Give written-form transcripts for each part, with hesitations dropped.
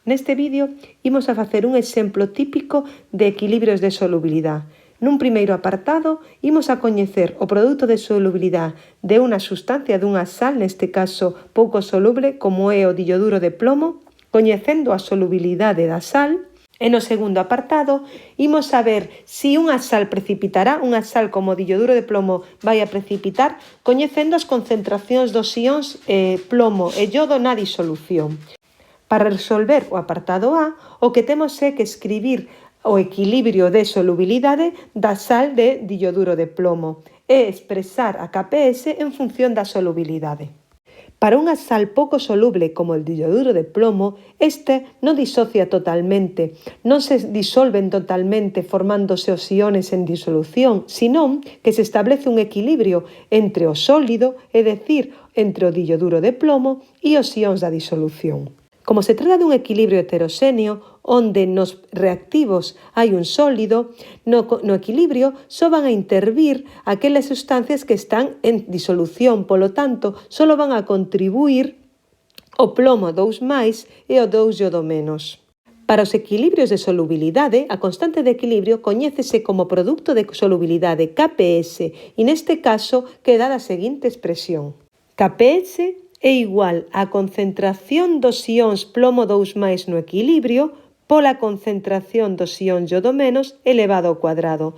Neste vídeo imos a facer un exemplo típico de equilibrios de solubilidade. Nun primeiro apartado, imos a coñecer o produto de solubilidade de unha sustancia dunha sal, neste caso pouco soluble, como é o dilloduro de plomo, coñecendo a solubilidade da sal. E no segundo apartado, imos a ver se unha sal precipitará, unha sal como o dilloduro de plomo vai a precipitar, coñecendo as concentracións dos ións plomo e iodo na disolución. Para resolver o apartado A, o que temos é que escribir o equilibrio de solubilidade da sal de dilloduro de plomo e expresar a KPS en función da solubilidade. Para unha sal pouco soluble como el dilloduro de plomo, este non disocia totalmente, non se disolven totalmente formándose os iones en disolución, senón que se establece un equilibrio entre o sólido, é dicir, entre o dilloduro de plomo e os ións da disolución. Como se trata dun equilibrio heteroxéneo, onde nos reactivos hai un sólido, no equilibrio só van a intervir aquelas sustancias que están en disolución, polo tanto, só van a contribuir o plomo 2+ e o 2-iodo-. Para os equilibrios de solubilidade, a constante de equilibrio coñécese como produto de solubilidade KPS e neste caso queda da seguinte expresión. KPS é igual á concentración dos ións plomo 2+ no equilibrio pola concentración dos ións iodo- elevado ao cuadrado.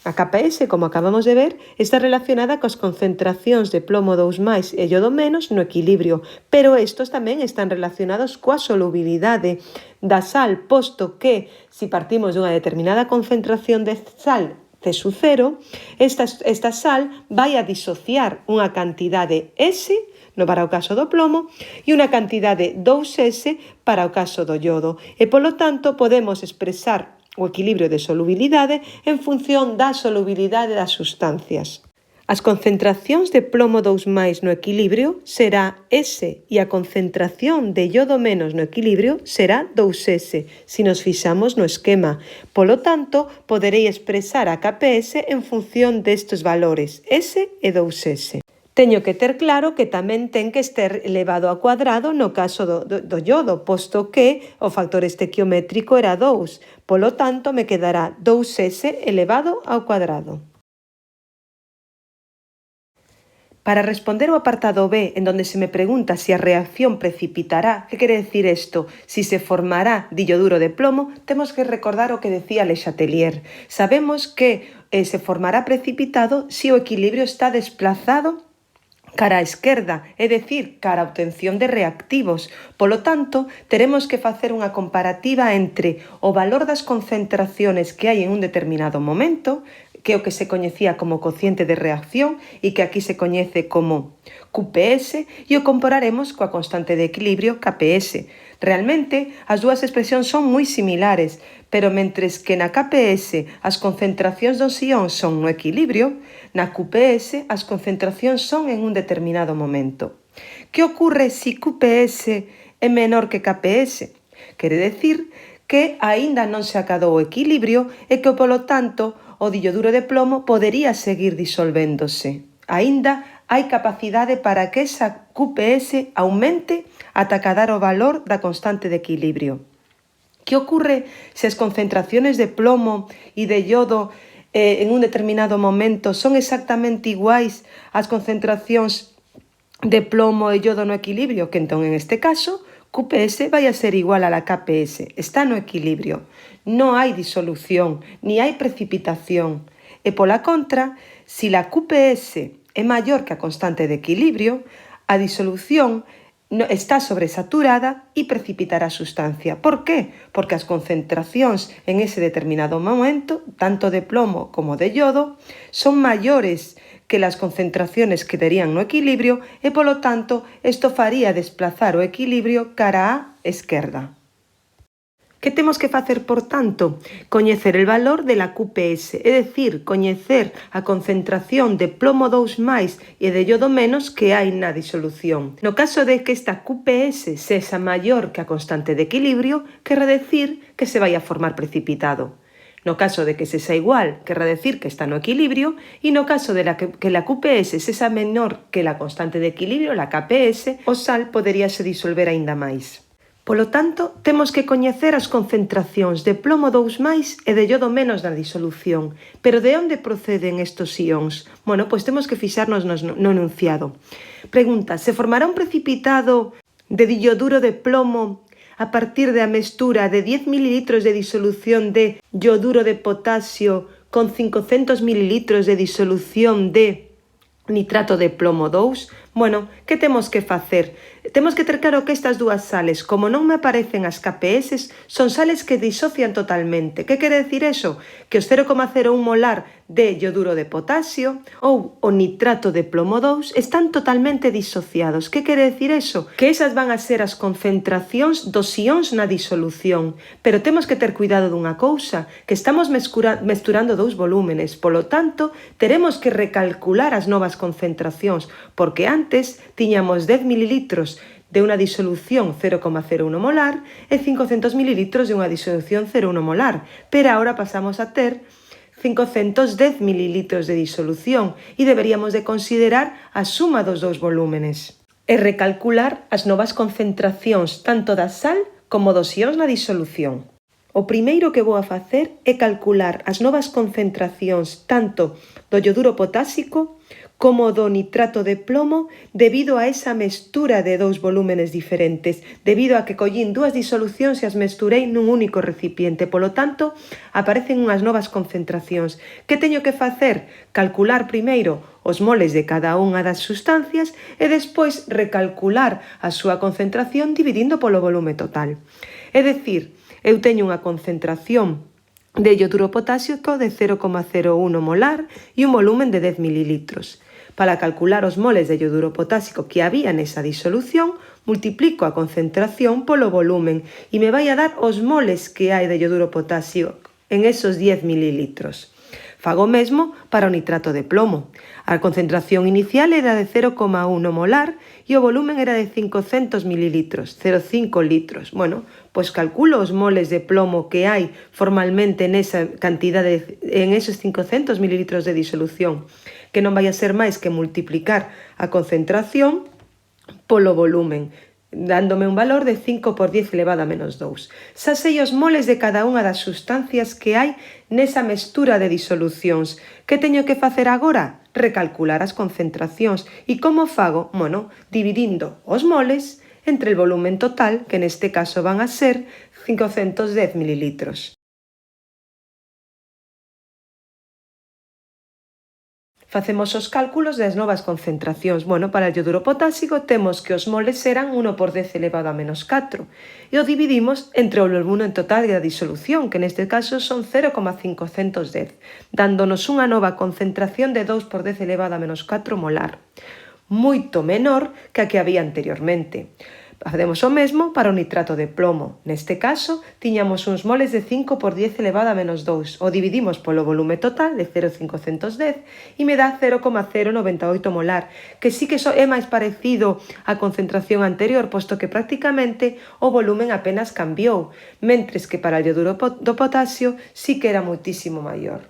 A KPS, como acabamos de ver, está relacionada coas concentracións de plomo 2+ e iodo- no equilibrio, pero estos tamén están relacionados coa solubilidade da sal, posto que, se partimos dunha determinada concentración de sal C0, esta sal vai a disociar unha cantidade S para o caso do plomo e unha cantidade 2S para o caso do iodo e, polo tanto, podemos expresar o equilibrio de solubilidade en función da solubilidade das sustancias. As concentracións de plomo 2+ no equilibrio será S e a concentración de iodo- no equilibrio será 2S, se nos fixamos no esquema. Polo tanto, poderei expresar a KPS en función destes valores, S e 2S. Teño que ter claro que tamén ten que estar elevado ao cuadrado no caso do iodo, posto que o factor estequiométrico era 2. Polo tanto, me quedará 2S elevado ao cuadrado. Para responder o apartado B, en donde se me pregunta si a reacción precipitará, ¿qué quiere decir esto? Si se formará dilloduro de plomo, temos que recordar o que decía Le Chatelier. Sabemos que se formará precipitado si o equilibrio está desplazado cara á esquerda, é dicir, cara á obtención de reactivos. Polo tanto, teremos que facer unha comparativa entre o valor das concentraciones que hai en un determinado momento, que é o que se coñecía como cociente de reacción e que aquí se coñece como QPS, e o compararemos coa constante de equilibrio KPS. Realmente, as dúas expresións son moi similares, pero mentres que na KPS as concentracións dos ións son no equilibrio, na QPS as concentracións son en un determinado momento. Que ocorre se QPS é menor que KPS? Quere decir que aínda non se acadou o equilibrio e que, polo tanto, o dilloduro de plomo podería seguir disolvéndose. Aínda hai capacidade para que esa QPS aumente ata acadar o valor da constante de equilibrio. Que ocorre se as concentraciones de plomo e de iodo en un determinado momento son exactamente iguais ás concentracións de plomo e iodo no equilibrio? Que entón, en este caso, QPS vai a ser igual a la KPS, está no equilibrio. Non hai disolución, ni hai precipitación. E pola contra, se la QPS é maior que a constante de equilibrio, a disolución está sobresaturada e precipitará a sustancia. Por qué? Porque as concentracións en ese determinado momento, tanto de plomo como de iodo, son maiores que as concentraciones que terían no equilibrio e, polo tanto, isto faría desplazar o equilibrio cara á esquerda. Que temos que facer, por tanto? Coñecer el valor de la QPS, é dicir, coñecer a concentración de plomo 2+ e de iodo- que hai na disolución. No caso de que esta QPS sexa maior que a constante de equilibrio, querrá decir que se vai a formar precipitado. No caso de que sexa igual, querrá decir que está no equilibrio, e no caso de que la QPS sexa menor que la constante de equilibrio, la KPS, o sal poderíase disolver aínda máis. Polo tanto, temos que coñecer as concentracións de plomo 2+ e de iodo menos na disolución. Pero de onde proceden estes ións? Bueno, pois temos que fixarnos no enunciado. Pregunta, se formará un precipitado de ioduro de plomo a partir da mestura de 10 ml de disolución de ioduro de potasio con 500 ml de disolución de nitrato de plomo 2? Bueno, que temos que facer? Temos que ter claro que estas dúas sales, como non me aparecen as KPS, son sales que disocian totalmente. Que quere decir eso? Que os 0,01 molar de ioduro de potasio ou o nitrato de plomo 2 están totalmente disociados. Que quere decir eso? Que esas van a ser as concentracións dos ións na disolución. Pero temos que ter cuidado dunha cousa, que estamos mesturando dous volúmenes. Polo tanto, teremos que recalcular as novas concentracións, porque antes tiñamos 10 ml de unha disolución 0,01 molar e 500 ml de unha disolución 0,1 molar, pero agora pasamos a ter 510 ml de disolución e deberíamos de considerar a suma dos dous volúmenes e recalcular as novas concentracións tanto da sal como dos ións na disolución. O primeiro que vou a facer é calcular as novas concentracións tanto do ioduro potásico como do nitrato de plomo debido a esa mestura de dous volúmenes diferentes, debido a que collín dúas disolucións e as mesturei nun único recipiente. Polo tanto, aparecen unhas novas concentracións. Que teño que facer? Calcular primeiro os moles de cada unha das sustancias e despois recalcular a súa concentración dividindo polo volume total. É dicir, eu teño unha concentración de ioduro potásico de 0,01 molar e un volumen de 10 ml. Para calcular os moles de ioduro potásico que había nesa disolución, multiplico a concentración polo volumen e me vai a dar os moles que hai de ioduro potasio en esos 10 ml. Fago o mesmo para o nitrato de plomo. A concentración inicial era de 0,1 molar e o volumen era de 500 ml, 0,5 litros. Bueno, pois calculo os moles de plomo que hai formalmente nesa cantidade, en esos 500 ml de disolución, que non vai a ser máis que multiplicar a concentración polo volumen, dándome un valor de 5 por 10 elevado a menos 2. Xa sei os moles de cada unha das sustancias que hai nesa mestura de disolucións. Que teño que facer agora? Recalcular as concentracións. E como fago? Bueno, dividindo os moles entre el volumen total, que neste caso van a ser 510 ml. Facemos os cálculos das novas concentracións. Bueno, para o ioduro potásico temos que os moles eran 1 por 10 elevado a menos 4 e o dividimos entre o volumen total da disolución, que neste caso son 0,510, dándonos unha nova concentración de 2 por 10 elevado a menos 4 molar, moito menor que a que había anteriormente. Facemos o mesmo para o nitrato de plomo. Neste caso, tiñamos uns moles de 5 por 10 elevado a menos 2. O dividimos polo volume total de 0,510 e me dá 0,098 molar, que sí que é máis parecido á concentración anterior, posto que prácticamente o volumen apenas cambiou, mentres que para o ioduro do potasio sí que era moitísimo maior.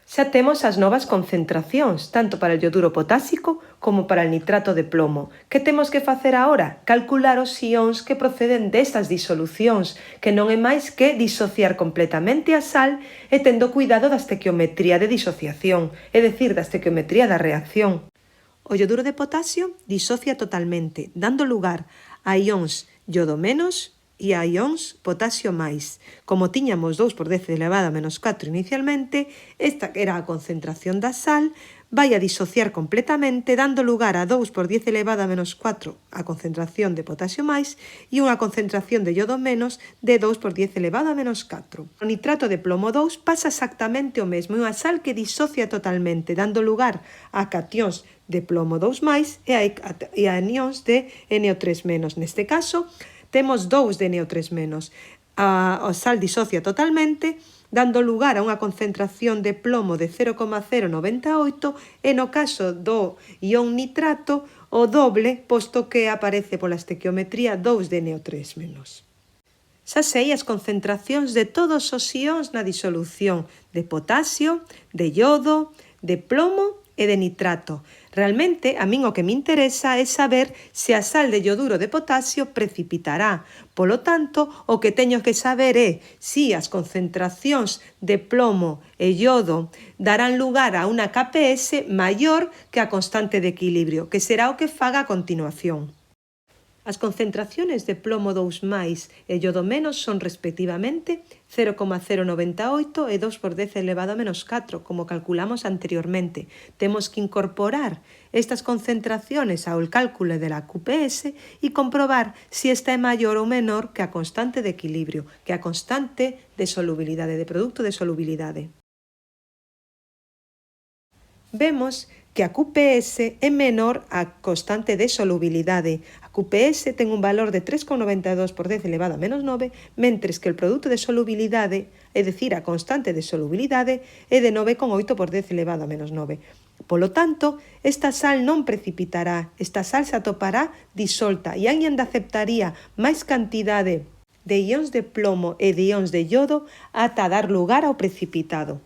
Xa temos as novas concentracións, tanto para o ioduro potásico como para o nitrato de plomo. Que temos que facer agora? Calcular os ións que proceden destas disolucións, que non é máis que disociar completamente a sal e tendo cuidado da estequiometría de disociación, é dicir, da estequiometría da reacción. O ioduro de potasio disocia totalmente, dando lugar a ións iodo menos e a ións potasio máis. Como tiñamos 2 por 10 elevado a menos 4 inicialmente, esta que era a concentración da sal vai a disociar completamente, dando lugar a 2 por 10 elevado a menos 4 a concentración de potasio máis e unha concentración de iodo menos de 2 por 10 elevado a menos 4. O nitrato de plomo 2 pasa exactamente o mesmo, é unha sal que disocia totalmente, dando lugar a catións de plomo 2 máis e a anións de NO3 menos. Neste caso, temos 2 de NO3 menos. A sal disocia totalmente, dando lugar a unha concentración de plomo de 0,098 e no caso do ión nitrato o doble, posto que aparece pola estequiometría 2 de NO3 menos. Xa sei as concentracións de todos os ións na disolución de potasio, de iodo, de plomo e de nitrato. Realmente, a min o que me interesa é saber se a sal de ioduro de potasio precipitará. Polo tanto, o que teño que saber é se as concentracións de plomo e iodo darán lugar a unha KPS maior que a constante de equilibrio, que será o que faga a continuación. As concentraciones de plomo 2+ e iodo menos son respectivamente 0,098 e 2 por 10 elevado a menos 4, como calculamos anteriormente. Temos que incorporar estas concentraciones ao cálculo de la QPS e comprobar si esta é maior ou menor que a constante de equilibrio, que a constante de solubilidade, de produto de solubilidade. Vemos que a QPS é menor á constante de solubilidade. A QPS ten un valor de 3,92 por 10 elevado a menos 9, mentres que o produto de solubilidade, é dicir, a constante de solubilidade, é de 9,8 por 10 elevado a menos 9. Polo tanto, esta sal non precipitará, esta sal se atopará disolta e aínda aceptaría máis cantidade de ións de plomo e de ións de iodo ata dar lugar ao precipitado.